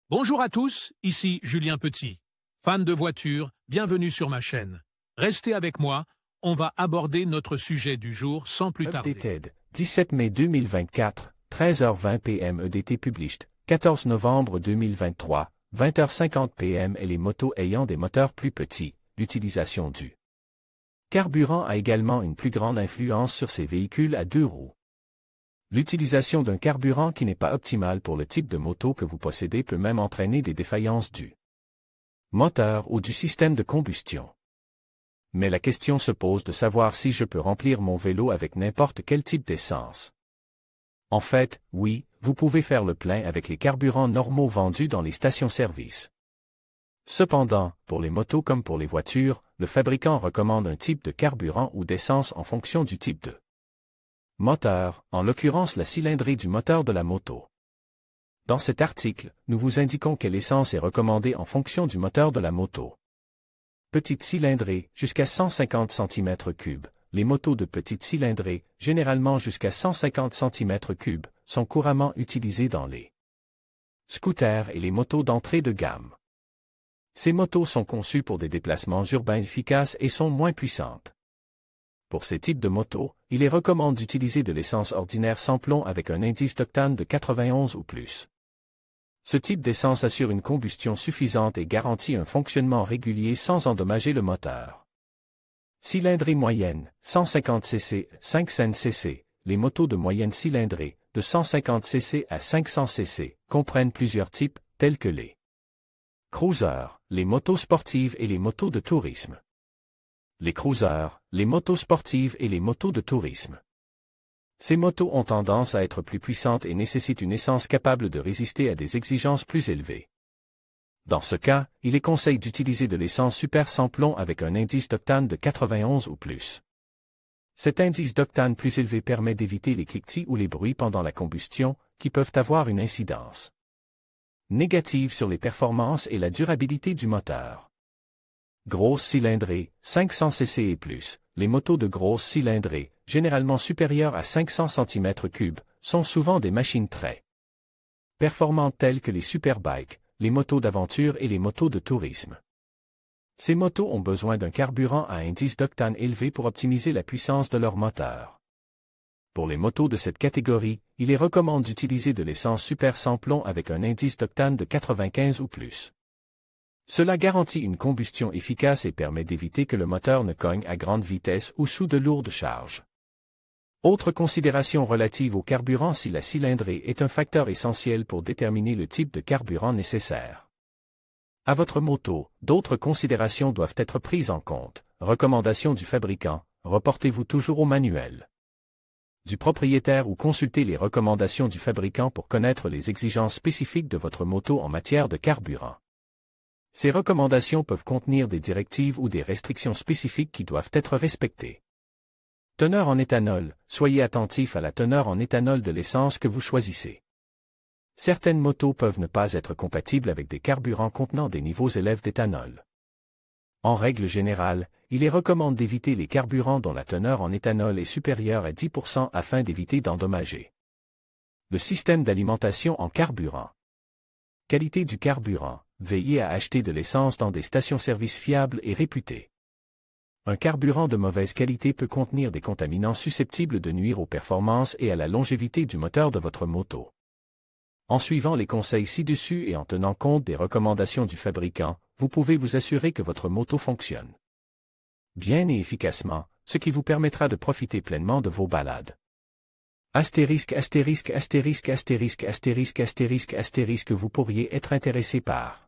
Bonjour à tous, ici Julien Petit. Fan de voitures, bienvenue sur ma chaîne. Restez avec moi, on va aborder notre sujet du jour sans plus tarder. Updated, 17 mai 2024, 13h20 PM EDT Published, 14 novembre 2023, 20h50 PM et les motos ayant des moteurs plus petits, l'utilisation du carburant a également une plus grande influence sur ces véhicules à deux roues. L'utilisation d'un carburant qui n'est pas optimal pour le type de moto que vous possédez peut même entraîner des défaillances du moteur ou du système de combustion. Mais la question se pose de savoir si je peux remplir mon vélo avec n'importe quel type d'essence. En fait, oui, vous pouvez faire le plein avec les carburants normaux vendus dans les stations-service. Cependant, pour les motos comme pour les voitures, le fabricant recommande un type de carburant ou d'essence en fonction du type de moteur, en l'occurrence la cylindrée du moteur de la moto. Dans cet article, nous vous indiquons quelle essence est recommandée en fonction du moteur de la moto. Petite cylindrée, jusqu'à 150 cm3. Les motos de petite cylindrée, généralement jusqu'à 150 cm3, sont couramment utilisées dans les scooters et les motos d'entrée de gamme. Ces motos sont conçues pour des déplacements urbains efficaces et sont moins puissantes. Pour ces types de motos, il est recommandé d'utiliser de l'essence ordinaire sans plomb avec un indice d'octane de 91 ou plus. Ce type d'essence assure une combustion suffisante et garantit un fonctionnement régulier sans endommager le moteur. Cylindrée moyenne, 150 cc, 500 cc. Les motos de moyenne cylindrée, de 150 cc à 500 cc, comprennent plusieurs types, tels que les cruisers, les motos sportives et les motos de tourisme. Les cruisers, les motos sportives et les motos de tourisme. Ces motos ont tendance à être plus puissantes et nécessitent une essence capable de résister à des exigences plus élevées. Dans ce cas, il est conseillé d'utiliser de l'essence super sans plomb avec un indice d'octane de 91 ou plus. Cet indice d'octane plus élevé permet d'éviter les cliquetis ou les bruits pendant la combustion, qui peuvent avoir une incidence négative sur les performances et la durabilité du moteur. Grosse cylindrée, 500 cc et plus. Les motos de grosse cylindrée, généralement supérieures à 500 cm3, sont souvent des machines très performantes telles que les superbikes, les motos d'aventure et les motos de tourisme. Ces motos ont besoin d'un carburant à indice d'octane élevé pour optimiser la puissance de leur moteur. Pour les motos de cette catégorie, il est recommandé d'utiliser de l'essence super sans plomb avec un indice d'octane de 95 ou plus. Cela garantit une combustion efficace et permet d'éviter que le moteur ne cogne à grande vitesse ou sous de lourdes charges. Autre considération relative au carburant: si la cylindrée est un facteur essentiel pour déterminer le type de carburant nécessaire à votre moto, d'autres considérations doivent être prises en compte. Recommandation du fabricant: reportez-vous toujours au manuel du propriétaire ou consultez les recommandations du fabricant pour connaître les exigences spécifiques de votre moto en matière de carburant. Ces recommandations peuvent contenir des directives ou des restrictions spécifiques qui doivent être respectées. Teneur en éthanol: soyez attentif à la teneur en éthanol de l'essence que vous choisissez. Certaines motos peuvent ne pas être compatibles avec des carburants contenant des niveaux élevés d'éthanol. En règle générale, il est recommandé d'éviter les carburants dont la teneur en éthanol est supérieure à 10% afin d'éviter d'endommager le système d'alimentation en carburant. Qualité du carburant: veillez à acheter de l'essence dans des stations-service fiables et réputées. Un carburant de mauvaise qualité peut contenir des contaminants susceptibles de nuire aux performances et à la longévité du moteur de votre moto. En suivant les conseils ci-dessus et en tenant compte des recommandations du fabricant, vous pouvez vous assurer que votre moto fonctionne bien et efficacement, ce qui vous permettra de profiter pleinement de vos balades. Astérisque, astérisque, astérisque, astérisque, astérisque, astérisque, astérisque, vous pourriez être intéressé par